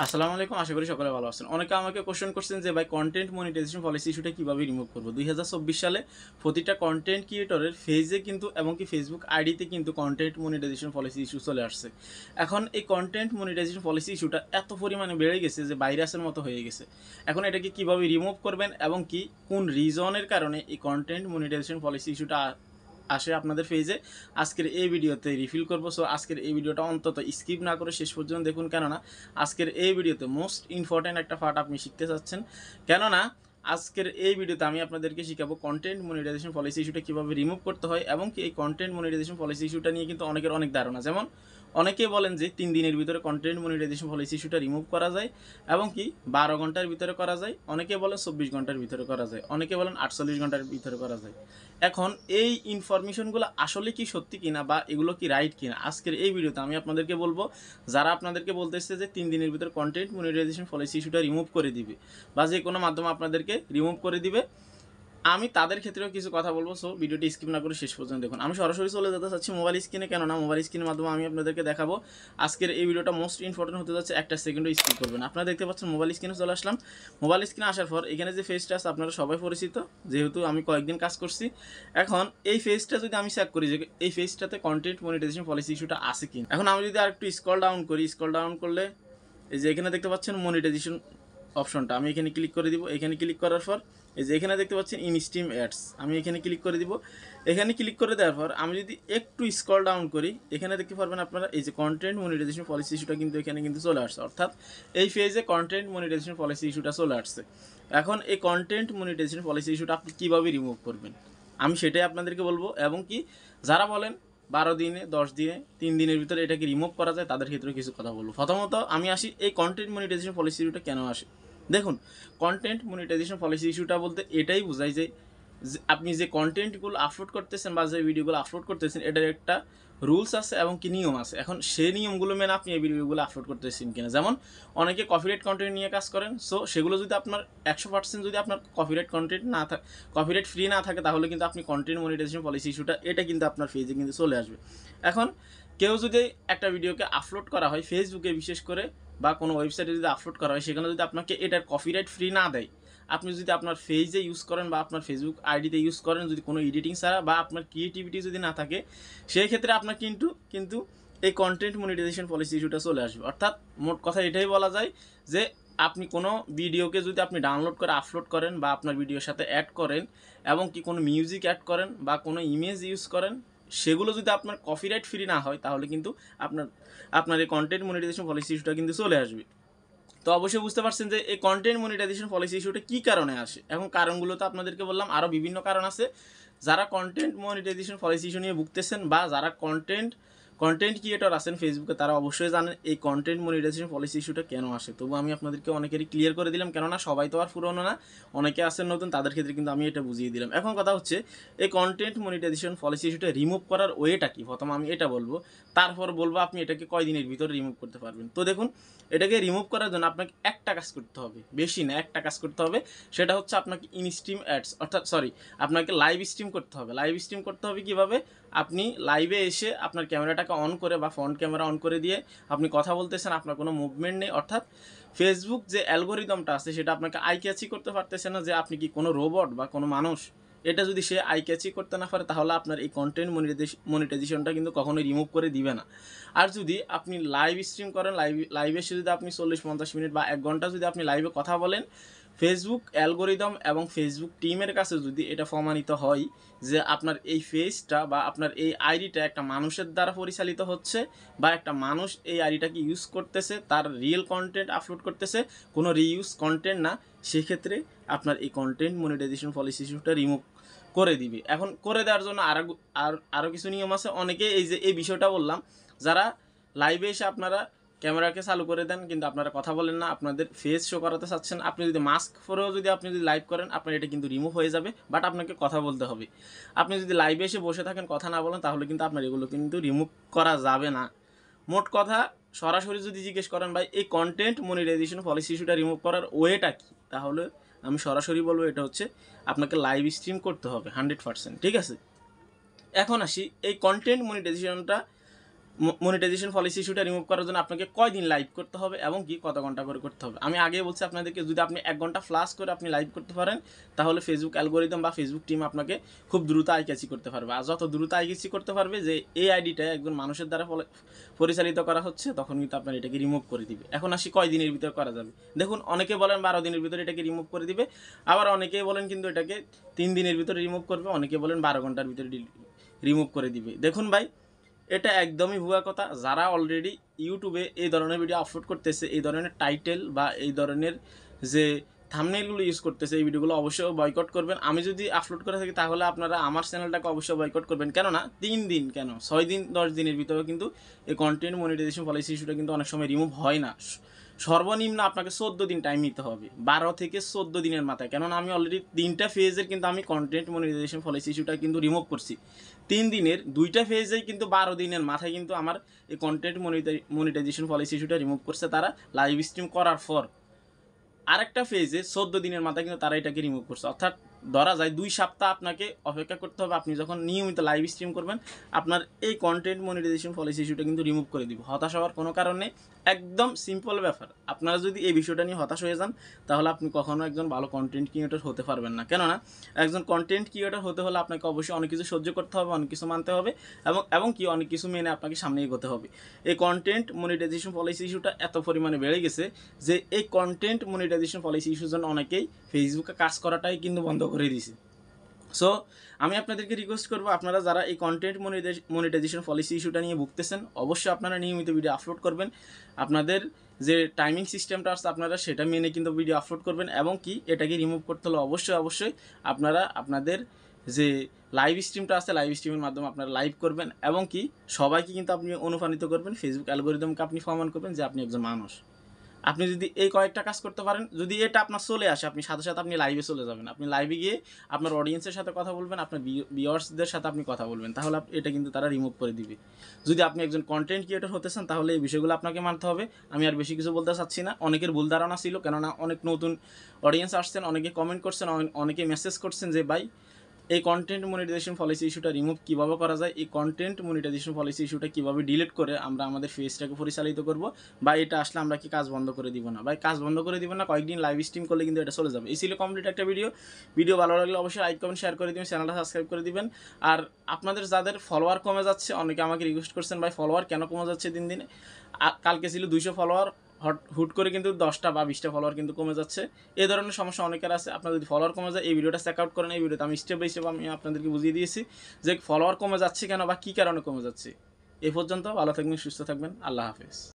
আসসালামু আলাইকুম, আশা করি সকলে ভালো আছেন। অনেকে আমাকে কোশ্চেন করছেন যে ভাই কন্টেন্ট মনিটাইজেশন পলিসি ইস্যুটা কীভাবে রিমুভ করবো। 2024 সালে প্রতিটা কন্টেন্ট ক্রিয়েটরের ফেজে কিন্তু এবং কি ফেসবুক আইডিতে কিন্তু কন্টেন্ট মনিটাইজেশন পলিসি ইস্যু চলে আসছে। এখন এই কন্টেন্ট মনিটাইজেশন পলিসি ইস্যুটা এত পরিমাণে বেড়ে গেছে যে ভাইরাসের মতো হয়ে গেছে। এখন এটাকে কীভাবে রিমুভ করবেন এবং কি কোন রিজনের কারণে এই কন্টেন্ট মনিটাইজেশন পলিসি ইস্যুটা আসে আপনাদের পেজে, আজকের এই ভিডিওতে রিফিল করবো। সো আজকের এই ভিডিওটা অন্তত স্কিপ না করে শেষ পর্যন্ত দেখুন, কেননা আজকের এই ভিডিওতে মোস্ট ইম্পর্ট্যান্ট একটা পার্ট আপনি শিখতে চাচ্ছেন। কেননা আজকের এই ভিডিওতে আমি আপনাদেরকে শিখাবো কন্টেন্ট মনিটাইজেশন পলিসি ইস্যুটা কীভাবে রিমুভ করতে হয় এবং কি এই কন্টেন্ট মনিটাইজেশন পলিসি ইস্যুটা নিয়ে কিন্তু অনেকের অনেক ধারণা। যেমন অনেকে বলেন যে 3 দিনের ভিতরে কন্টেন্ট মনিটাইজেশন পলিসি ইস্যুটা রিমুভ করা যায় এবং কি 12 ঘন্টার ভিতরে করা যায়, অনেকে বলেন 24 ঘন্টার ভিতরে করা যায়, অনেকে বলেন 48 ঘন্টার ভিতরে করা যায়। এখন এই ইনফরমেশনগুলো আসলে কি সত্যি কিনা বা এগুলো কি রাইট কিনা, আজকের এই ভিডিওতে আমি আপনাদেরকে বলবো। যারা আপনাদেরকে বলতেছে যে 3 দিনের ভিতরে কন্টেন্ট মনিটাইজেশন পলিসি ইস্যুটা রিমুভ করে দিবে বা যে কোনো মাধ্যমে আপনাদেরকে রিমুভ করে দিবে, আমি তাদের ক্ষেত্রেও কিছু কথা বলবো। সো ভিডিওটি স্কিপ না করে শেষ পর্যন্ত দেখুন। আমি সরাসরি চলে যেতে চাচ্ছি মোবাইল স্ক্রিনে, কেননা মোবাইল স্ক্রিনের মাধ্যমে আমি আপনাদেরকে দেখাবো। আজকের এই ভিডিওটা মোস্ট ইম্পর্টেন্ট হতে যাচ্ছে, একটা সেকেন্ডও স্কিপ করবেন। আপনারা দেখতে পাচ্ছেন মোবাইল স্ক্রিনে চলে আসলাম। মোবাইল স্ক্রিনে আসার পর এখানে যে ফেসটা আছে আপনারা সবাই পরিচিত, যেহেতু আমি কয়েকদিন কাজ করছি। এখন এই ফেসটা যদি আমি চেক করি যে এই ফেসটাতে কন্টেন্ট মনিটাইজেশন পলিসি ইস্যুটা আছে কি। এখন আমি যদি আরেকটু স্ক্রল ডাউন করি, স্ক্রল ডাউন করলে এই যে এখানে দেখতে পাচ্ছেন মনিটাইজেশন অপশনটা, আমি এখানে ক্লিক করে দিব। এখানে ক্লিক করার পর এই যে এখানে দেখতে পাচ্ছেন ইন স্ট্রিম অ্যাডস, আমি এখানে ক্লিক করে দিব। এখানে ক্লিক করে দেওয়ার পর আমি যদি একটু স্ক্রল ডাউন করি, এখানে দেখতে পারবেন আপনারা এই যে কন্টেন্ট মনিটাইজেশন পলিসি ইস্যুটা কিন্তু এখানে কিন্তু চলে আসছে, অর্থাৎ এই ফেজে কন্টেন্ট মনিটাইজেশন পলিসি ইস্যুটা চলে আসছে। এখন এই কন্টেন্ট মনিটাইজেশন পলিসি ইস্যুটা আপনি কীভাবে রিমুভ করবেন আমি সেটাই আপনাদেরকে বলবো। এবং কি যারা বলেন 12 দিনে, 10 দিনে, 3 দিনের ভিতরে এটাকে রিমুভ করা যায়, তাদের ক্ষেত্রে কিছু কথা বলবো। প্রথমত আমি আসি এই কন্টেন্ট মনিটাইজেশন পলিসি ইস্যুটা কেন আসে। দেখুন, কন্টেন্ট মনিটাইজেশন পলিসি ইস্যুটা বলতে এটাই বোঝায় যে আপনি যে কন্টেন্টগুলো আপলোড করতেছেন বা যে ভিডিওগুলো আপলোড করতেছেন এটার একটা রুলস আছে এবং কি নিয়ম আছে। এখন সেই নিয়মগুলো মেনে আপনি এই ভিডিওগুলো আপলোড করতেছেন কিনা। যেমন অনেকে কপিরাইট কন্টেন্ট নিয়ে কাজ করেন, সো সেগুলো যদি আপনার 100% যদি আপনার কপিরাইট কন্টেন্ট না থাকে, কপিরাইট ফ্রি না থাকে, তাহলে কিন্তু আপনি কন্টেন্ট মনিটাইজেশন পলিসি ইস্যুটা এটা কিন্তু আপনার পেজে কিন্তু চলে আসবে। এখন কেউ যদি একটা ভিডিওকে আপলোড করা হয় ফেসবুকে বিশেষ করে বা কোনো ওয়েবসাইটে যদি আপলোড করা হয়, সেখানে যদি আপনাকে এটার কপিরাইট ফ্রি না দেয়, আপনি যদি আপনার পেজে ইউজ করেন বা আপনার ফেসবুক আইডিতে ইউজ করেন, যদি কোনো এডিটিং ছাড়া বা আপনার ক্রিয়েটিভিটি যদি না থাকে, সেই ক্ষেত্রে আপনার কিন্তু এই কন্টেন্ট মনিটাইজেশন পলিসি ইস্যুটা চলে আসবে। অর্থাৎ মোট কথা এটাই বলা যায় যে আপনি কোনো ভিডিওকে যদি আপনি ডাউনলোড করে আপলোড করেন বা আপনার ভিডিওর সাথে অ্যাড করেন এবং কি কোনো মিউজিক অ্যাড করেন বা কোনো ইমেজ ইউজ করেন, সেগুলো যদি আপনার কপিরাইট ফ্রি না হয়, তাহলে কিন্তু আপনার এই কন্টেন্ট মনিটাইজেশন পলিসি ইস্যুটা কিন্তু চলে আসবে। তো অবশ্যই বুঝতে পারছেন যে এই কন্টেন্ট মনিটাইজেশন পলিসি ইস্যুটা কী কারণে আসে। এখন কারণগুলো তো আপনাদেরকে বললাম, আরও বিভিন্ন কারণ আছে। যারা কন্টেন্ট মনিটাইজেশন পলিসি ইস্যু নিয়ে ভুগতেছেন বা যারা কন্টেন্ট ক্রিয়েটর আছেন ফেসবুকে, তারা অবশ্যই জানেন এই কন্টেন্ট মনিটাইজেশন পলিসি ইস্যুটা কেন আসে। তবু আমি আপনাদেরকে অনেকেরই ক্লিয়ার করে দিলাম, কেননা সবাই তো আর পুরনো না, অনেকে আছেন নতুন, তাদের ক্ষেত্রে কিন্তু আমি এটা বুঝিয়ে দিলাম। এখন কথা হচ্ছে এই কন্টেন্ট মনিটাইজেশন পলিসি ইস্যুটা রিমুভ করার ওয়েটা কি, প্রথম আমি এটা বলবো, তারপর বলবো আপনি এটাকে কয় দিনের ভিতরে রিমুভ করতে পারবেন। তো দেখুন, এটাকে রিমুভ করার জন্য আপনাকে একটা কাজ করতে হবে, বেশি না, একটা কাজ করতে হবে। সেটা হচ্ছে আপনাকে ইন স্ট্রিম অ্যাডস, অর্থাৎ আপনাকে লাইভ স্ট্রিম করতে হবে। লাইভ স্ট্রিম করতে হবে কীভাবে, আপনি লাইভে এসে আপনার ক্যামেরাটাকে অন করে বা ফ্রন্ট ক্যামেরা অন করে দিয়ে আপনি কথা বলতেছেন, আপনার কোনো মুভমেন্ট নেই, অর্থাৎ ফেসবুক যে অ্যালগোরিদমটা আছে সেটা আপনাকে আই ক্যাচই করতে পারতেছে না যে আপনি কি কোনো রোবট বা কোনো মানুষ। এটা যদি সে আই ক্যাচই করতে না পারে, তাহলে আপনার এই কন্টেন্ট মনিটাইজেশনটা কিন্তু কখনোই রিমুভ করে দিবে না। আর যদি আপনি লাইভ স্ট্রিম করেন, লাইভে এসে যদি আপনি 40-50 মিনিট বা 1 ঘন্টা যদি আপনি লাইভে কথা বলেন, ফেসবুক অ্যালগোরিদম এবং ফেসবুক টিমের কাছে যদি এটা প্রমাণিত হয় যে আপনার এই পেজটা বা আপনার এই আইডিটা একটা মানুষের দ্বারা পরিচালিত হচ্ছে বা একটা মানুষ এই আইডিটাকে ইউজ করতেছে, তার রিয়েল কন্টেন্ট আপলোড করতেছে, কোনো রিইউজ কন্টেন্ট না, সেক্ষেত্রে আপনার এই কন্টেন্ট মনিটাইজেশন পলিসি ইস্যুটা রিমুভ করে দিবে। এখন করে দেওয়ার জন্য আরও কিছু নিয়ম আছে। অনেকে এই যে এই বিষয়টা বললাম, যারা লাইভে এসে আপনারা ক্যামেরাকে চালু করে দেন কিন্তু আপনারা কথা বলেন না, আপনাদের ফেস শো করাতে চাচ্ছেন, আপনি যদি মাস্ক পরেও আপনি যদি লাইভ করেন, আপনার এটা কিন্তু রিমুভ হয়ে যাবে, বাট আপনাকে কথা বলতে হবে। আপনি যদি লাইভে এসে বসে থাকেন, কথা না বলেন, তাহলে কিন্তু আপনার এগুলো কিন্তু রিমুভ করা যাবে না। মোট কথা সরাসরি যদি জিজ্ঞেস করেন ভাই এই কন্টেন্ট মনিটাইজেশন পলিসি ইস্যুটা রিমুভ করার ওয়েটা কী, তাহলে আমি সরাসরি বলবো এটা হচ্ছে আপনাকে লাইভ স্ট্রিম করতে হবে 100%, ঠিক আছে। এখন আসি এই কন্টেন্ট মনিটাইজেশনটা মনিটাইজেশন পলিসি ইস্যুটা রিমুভ করার জন্য আপনাকে কয়দিন লাইভ করতে হবে এবং কি কত ঘন্টা করে করতে হবে। আমি আগে বলছি আপনাদেরকে, যদি আপনি 1 ঘন্টা প্লাস করে আপনি লাইভ করতে পারেন তাহলে ফেসবুক অ্যালগোরিদম বা ফেসবুক টিম আপনাকে খুব দ্রুত আইক্যাচি করতে পারবে। আর যত দ্রুত আইক্যাচি করতে পারবে যে এই আইডিটা একজন মানুষের দ্বারা পরিচালিত করা হচ্ছে, তখন কিন্তু আপনার এটাকে রিমুভ করে দিবে। এখন আসি কয় দিনের ভিতরে করা যাবে। দেখুন, অনেকে বলেন 12 দিনের ভিতরে এটাকে রিমুভ করে দিবে, আবার অনেকেই বলেন কিন্তু এটাকে 3 দিনের ভিতরে রিমুভ করবে, অনেকে বলেন 12 ঘন্টার ভিতরে রিমুভ করে দিবে। দেখুন ভাই, এটা একদমই ভুয়া কথা। যারা অলরেডি ইউটিউবে এই ধরনের ভিডিও আপলোড করতেছে, এই ধরনের টাইটেল বা এই ধরনের যে থাম্বনেইলগুলো ইউজ করতেছে, এই ভিডিওগুলো অবশ্যই বয়কট করবেন। আমি যদি আপলোড করে থাকি তাহলে আপনারা আমার চ্যানেলটাকে অবশ্যই বয়কট করবেন। কেননা 3 দিন কেন 6 দিন 10 দিনের ভিতরে কিন্তু এই কন্টেন্ট মনিটাইজেশন পলিসি ইস্যুটা কিন্তু অনেক সময় রিমুভ হয় না। সর্বনিম্ন আপনাকে 14 দিন টাইম নিতে হবে, 12 থেকে 14 দিনের মাথায়। কেননা আমি অলরেডি 3টা ফেজের কিন্তু আমি কন্টেন্ট মনিটাইজেশন পলিসি ইস্যুটা কিন্তু রিমুভ করছি। 3 দিনের 2টা ফেজেই কিন্তু 12 দিনের মাথায় কিন্তু আমার এই কন্টেন্ট মনিটাইজেশন পলিসি ইস্যুটা রিমুভ করছে তারা লাইভ স্ট্রিম করার পর। আরেকটা ফেজে 14 দিনের মাথায় কিন্তু তারা এটাকে রিমুভ করছে। অর্থাৎ ধরা যায় 2 সপ্তাহ আপনাকে অপেক্ষা করতে হবে। আপনি যখন নিয়মিত লাইভ স্ট্রিম করবেন, আপনার এই কন্টেন্ট মনিটাইজেশন পলিসি ইস্যুটা কিন্তু রিমুভ করে দিব। হতাশ হওয়ার কোনো কারণ নেই, একদম সিম্পল ব্যাপার। আপনারা যদি এই বিষয়টা নিয়ে হতাশ হয়ে যান তাহলে আপনি কখনো একজন ভালো কন্টেন্ট ক্রিয়েটর হতে পারবেন না। কেননা একজন কন্টেন্ট ক্রিয়েটর হতে হলে আপনাকে অবশ্যই অনেক কিছু সহ্য করতে হবে, অনেক কিছু মানতে হবে এবং কি অনেক কিছু মেনে আপনাকে সামনে এগোতে হবে। এই কন্টেন্ট মনিটাইজেশন পলিসি ইস্যুটা এত পরিমাণে বেড়ে গেছে যে এই কন্টেন্ট মনিটাইজেশন পলিসি ইস্যুর জন্য অনেকেই ফেসবুকে কাজ করাটাই কিন্তু বন্ধ করে দিয়েছে। সো আমি আপনাদেরকে রিকোয়েস্ট করবো, আপনারা যারা এই কন্টেন্ট মনিটাইজেশন পলিসি ইস্যুটা নিয়ে ভুগতেছেন, অবশ্যই আপনারা নিয়মিত ভিডিও আপলোড করবেন। আপনাদের যে টাইমিং সিস্টেমটা আছে আপনারা সেটা মেনে কিন্তু ভিডিও আপলোড করবেন, এবং কি এটাকে রিমুভ করতে হলে অবশ্যই আপনারা আপনাদের যে লাইভ স্ট্রিমটা আছে লাইভ স্ট্রিমের মাধ্যমে আপনারা লাইভ করবেন, এবং কি সবাইকে কিন্তু আপনি অনুপ্রাণিত করবেন, ফেসবুক অ্যালগোরিদমকে আপনি প্রমাণ করবেন যে আপনি একজন মানুষ। আপনি যদি এই কয়েকটা কাজ করতে পারেন, যদি এটা আপনার চলে আসে, আপনি সাথে সাথে আপনি লাইভে চলে যাবেন। আপনি লাইভে গিয়ে আপনার অডিয়েন্সের সাথে কথা বলবেন, আপনার ভিউয়ার্সদের সাথে আপনি কথা বলবেন, তাহলে এটা কিন্তু তারা রিমুভ করে দিবে। যদি আপনি একজন কন্টেন্ট ক্রিয়েটর হতে চান তাহলে এই বিষয়গুলো আপনাকে মানতে হবে। আমি আর বেশি কিছু বলতে চাচ্ছি না। অনেকের ভুল ধারণা ছিল, কেননা অনেক নতুন অডিয়েন্স আসছেন, অনেকে কমেন্ট করছেন, অনেকে মেসেজ করছেন যে ভাই এই কন্টেন্ট মনিটাইজেশন পলিসি ইস্যুটা রিমুভ কীভাবে করা যায়, এই কন্টেন্ট মনিটাইজেশন পলিসি ইস্যুটা কীভাবে ডিলিট করে আমরা আমাদের ফেসটাকে পরিচালিত করব, বা এটা আসলে আমরা কি কাজ বন্ধ করে দিব না। ভাই কাজ বন্ধ করে দিব না, কয়েকদিন লাইভ স্ট্রিম করলে কিন্তু এটা চলে যাবে। এই ছিল কমপ্লিট একটা ভিডিও ভালো লাগলে অবশ্যই লাইক কমেন্ট শেয়ার করে দিবেন, চ্যানেলটা সাবস্ক্রাইব করে দিবেন। আর আপনাদের যাদের ফলোয়ার কমে যাচ্ছে, অনেকে আমাকে রিকোয়েস্ট করছেন ভাই ফলোয়ার কেন কমে যাচ্ছে দিন দিনে। কালকে ছিল 200 ফলোয়ার, হুট করে কিন্তু 10টা বা 20টা ফলোয়ার কিন্তু কমে যাচ্ছে। এই ধরনের সমস্যা অনেকের আছে। আপনার যদি ফলোয়ার কমে যায়, এই ভিডিওটা চেক আউট করেন। এই ভিডিওতে আমি স্টেপ বাই স্টেপ আমি আপনাদেরকে বুঝিয়ে দিয়েছি যে ফলোয়ার কমে যাচ্ছে কেন বা কী কারণে কমে যাচ্ছে। এ পর্যন্ত ভালো থাকবেন, সুস্থ থাকবেন, আল্লাহ হাফেজ।